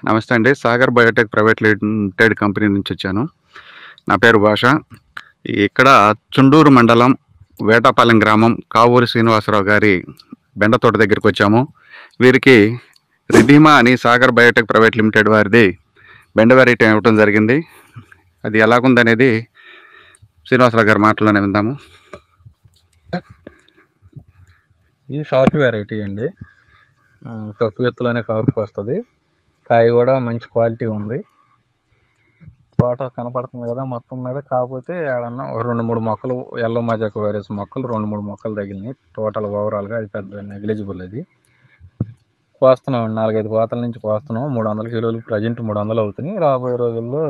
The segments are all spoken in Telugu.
నమస్తే అండి. Sagar Biotech private limited company నుంచి వచ్చాను. నా పేరు భాష. ఇక్కడ చుండూరు మండలం వేటపాలెం గ్రామం కావూరి శ్రీనివాసరావు గారి బెండ తోట దగ్గరికి వచ్చాము. వీరికి రిధీమా అని సాగర్ బయోటెక్ ప్రైవేట్ లిమిటెడ్ వారిది బెండ వెరైటీ ఇవ్వటం జరిగింది. అది ఎలాగుందనేది శ్రీనివాసరావు గారి మాటలోనే విందాము. ఇది షార్ట్ వెరైటీ అండి. తక్కువ ఎత్తులోనే కాపుకి వస్తుంది. కాయ కూడా మంచి క్వాలిటీ ఉంది. తోట కనపడుతుంది కదా మొత్తం మీద. కాకపోతే ఏడన్నా 2-3 మొక్కలు ఎల్లో మజాక్ వైరస్ మొక్కలు 2-3 మొక్కలు తగిలినాయి. టోటల్ ఓవరాల్గా అది పెద్ద నెగ్లిజిబుల్. అది కోస్తున్నాం 4-5 కోతల నుంచి కోస్తున్నాం. 300 కిలోలు ప్రజెంట్ 300 అవుతున్నాయి. రాబోయే రోజుల్లో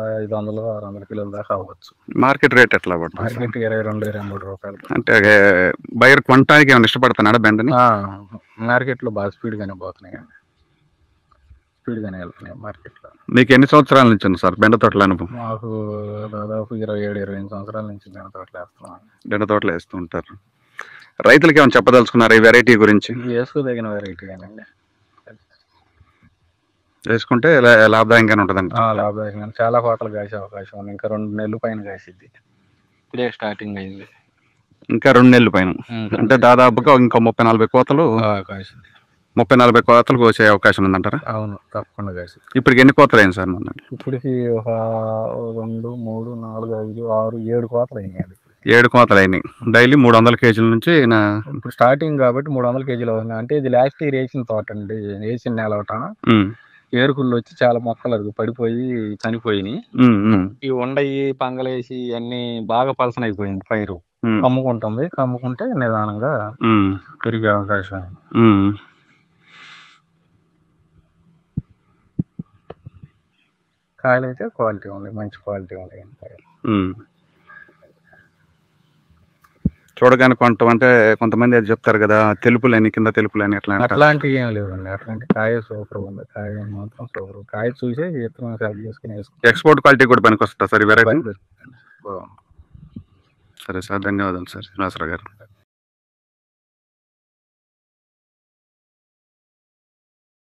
500-600 కిలోల దాకా అవ్వచ్చు. మార్కెట్ రేట్ ఎట్లా పడుతుంది? మార్కెట్ 22-23 రూపాయలు. అంటే బయర్ కొనడానికి ఏమైనా ఇష్టపడుతున్నాడా బెండని? మార్కెట్లో బాగా స్పీడ్గానే పోతున్నాయి అండి. స్పీడ్గానే వెళ్తున్నాయి మార్కెట్లో. మీకు ఎన్ని సంవత్సరాల నుంచి ఉంది సార్ బెండ తోటల అనుభవం? మాకు దాదాపు 27-28 సంవత్సరాల నుంచి బెండ తోటలు వేస్తున్నాం. బెండ తోటలు వేస్తూ ఉంటారు. రైతులకి ఏమైనా చెప్పదలుచుకున్నారు ఈ వెరైటీ గురించి? వేసుకోదగిన వెరైటీ అండి. వేసుకుంటే లాభదాయకంగానే ఉంటుందండి. లాభదాయకంగా చాలా కోతలు కాసే అవకాశం ఉంది. ఇంకా 2 నెలల పైన కాసిద్ది. ఇప్పుడే స్టార్టింగ్ అయింది. ఇంకా 2 నెలల పైన అంటే దాదాపుగా ఇంకా 30-40 కోతలు కాసింది. 30-40 కోతలు కోసే అవకాశం ఉందంటారా? అవును, తప్పకుండా కాసి. ఇప్పటికి ఎన్ని కోతలు అయింది సార్? ఇప్పటికి ఒక 2, 3, 4, 5, 6, 7 కోతలు అయినాయి. 7 కోతలు అయినాయి. డైలీ 300 కేజీల నుంచి ఇప్పుడు స్టార్టింగ్ కాబట్టి 300 కేజీలు అవుతుంది. అంటే ఇది లాస్ట్ ఇయర్ వేసిన తోట అండి. వేసిన నేల ఒకట ఏరుకుళ్ళు వచ్చి చాలా మొక్కలు పడిపోయి చనిపోయినాయి. ఈ ఉండయి పంగలేసి అన్ని బాగా పలసన అయిపోయింది. పైరు కమ్ముకుంటే నిదానంగా పెరిగే అవకాశం. కాయలు అయితే క్వాలిటీ ఉంది, మంచి క్వాలిటీ ఉంది. చూడగానే కొంటాం అంటే కొంతమంది అది చెప్తారు కదా, తెలుపులని కింద తెలుపులని అట్లాంటివి ఏం లేవండి. అట్లాంటి కాయ సూపర్ ఉంది. కాయ మాత్రం సూపర్. కాయ చూసే విత్తనం సెలెక్ట్ చేసుకుని ఎక్స్పోర్ట్ క్వాలిటీ కూడా పనికి వస్తుందా సార్ ఈ వెరైటీ? సరే సార్, ధన్యవాదాలు సార్ శ్రీనివాసరావు గారు.